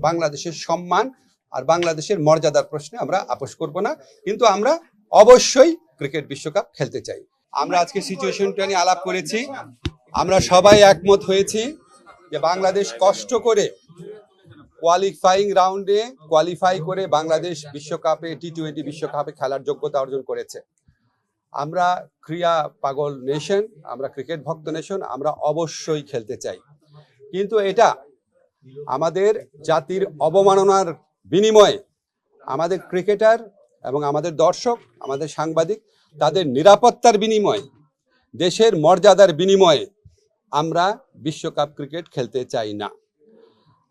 বাংলাদেশের সম্মান আর বাংলাদেশের মর্যাদার প্রশ্নে আমরা আপোষ করব না, কিন্তু আমরা অবশ্যই ক্রিকেট বিশ্বকাপ খেলতে চাই। আমরা আজকে সিচুয়েশনটা নিয়ে আলাপ করেছি, আমরা সবাই একমত হয়েছি যে বাংলাদেশ কষ্ট করে কোয়ালিফাইং রাউন্ডে কোয়ালিফাই করে বাংলাদেশ বিশ্বকাপে টি-20 বিশ্বকাপে খেলার যোগ্যতা অর্জন করেছে। আমরা ক্রীড়া পাগল নেশন, আমরা ক্রিকেট ভক্ত নেশন, আমরা অবশ্যই খেলতে চাই, কিন্তু এটা আমাদের জাতির অবমাননার বিনিময়ে আমাদের ক্রিকেটার এবং আমাদের দর্শক, আমাদের সাংবাদিক, তাদের নিরাপত্তার বিনিময়ে, দেশের মর্যাদার বিনিময়ে আমরা বিশ্বকাপ ক্রিকেট খেলতে চাই না।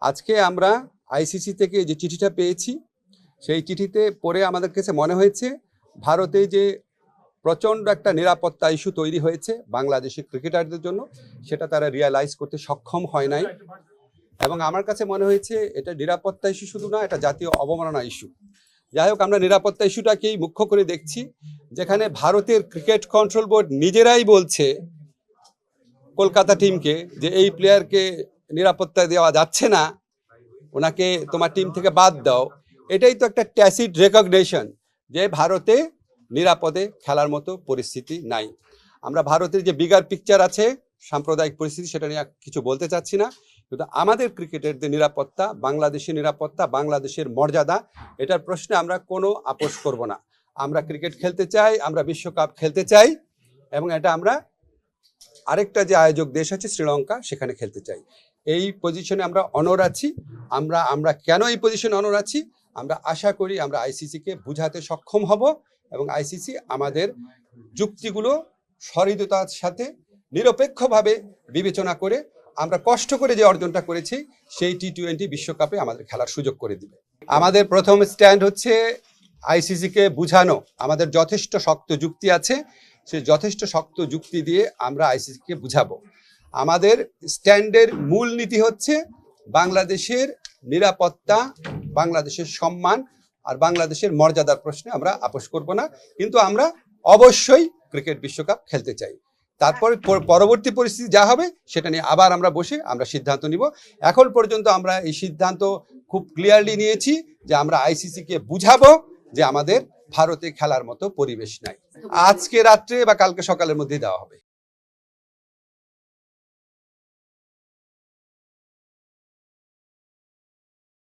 আজকে আমরা আইসিসি থেকে যে চিঠিটা পেয়েছি, সেই চিঠিতে পড়ে আমাদের কাছে মনে হয়েছে ভারতে যে প্রচণ্ড একটা নিরাপত্তা ইস্যু তৈরি হয়েছে বাংলাদেশি ক্রিকেটারদের জন্য, সেটা তারা রিয়ালাইজ করতে সক্ষম হয় নাই। এবং আমার কাছে মনে হয়েছে এটা নিরাপত্তা ইস্যু শুধু না, এটা জাতীয় অবমাননা ইস্যু। যাই হোক, আমরা নিরাপত্তা ইস্যুটাকেই মুখ্য করে দেখছি, যেখানে ভারতের ক্রিকেট কন্ট্রোল বোর্ড নিজেরাই বলছে কলকাতা টিমকে যে এই প্লেয়ারকে নিরাপত্তা দেওয়া যাচ্ছে না, ওনাকে তোমার টিম থেকে বাদ দাও। এটাই তো একটা ট্যাসিড রেকগনিশন যে ভারতে নিরাপদে খেলার মতো পরিস্থিতি নাই। আমরা ভারতের যে বিগার পিকচার আছে, সাম্প্রদায়িক পরিস্থিতি, সেটা নিয়ে কিছু বলতে চাচ্ছি না, কিন্তু আমাদের ক্রিকেটারদের নিরাপত্তা, বাংলাদেশের নিরাপত্তা, বাংলাদেশের মর্যাদা, এটার প্রশ্নে আমরা কোনো আপোষ করব না। আমরা ক্রিকেট খেলতে চাই, আমরা বিশ্বকাপ খেলতে চাই, এবং এটা আমরা আরেকটা যে আয়োজক দেশ আছে শ্রীলঙ্কা, সেখানে খেলতে চাই। এই পজিশনে আমরা অনড় আছি। আমরা কেন এই পজিশনে অনড় আছি? আমরা আশা করি আমরা আইসিসিকে বুঝাতে সক্ষম হব, এবং আইসিসি আমাদের যুক্তিগুলো সহৃদতার সাথে নিরপেক্ষভাবে বিবেচনা করে আমরা কষ্ট করে যে অর্জনটা করেছি সেই টি-20 বিশ্বকাপে আমাদের খেলার সুযোগ করে দিবে। আমাদের প্রথম স্ট্যান্ড হচ্ছে আইসিসিকে বুঝানো। আমাদের যথেষ্ট শক্ত যুক্তি আছে, সেই যথেষ্ট শক্ত যুক্তি দিয়ে আমরা আইসিসিকে বুঝাবো। আমাদের স্ট্যান্ডের মূল নীতি হচ্ছে বাংলাদেশের নিরাপত্তা, বাংলাদেশের সম্মান আর বাংলাদেশের মর্যাদার প্রশ্নে আমরা আপোষ করব না, কিন্তু আমরা অবশ্যই ক্রিকেট বিশ্বকাপ খেলতে চাই। তারপর পরবর্তী পরিস্থিতি যা হবে সেটা নিয়ে আবার আমরা বসে আমরা সিদ্ধান্ত নিব। এখন পর্যন্ত আমরা এই সিদ্ধান্ত খুব ক্লিয়ারলি নিয়েছি যে আমরা আইসিসিকে বুঝাবো যে আমাদের ভারতে খেলার মতো পরিবেশ নাই। আজকে রাত্রে বা কালকে সকালের মধ্যেই দেওয়া হবে।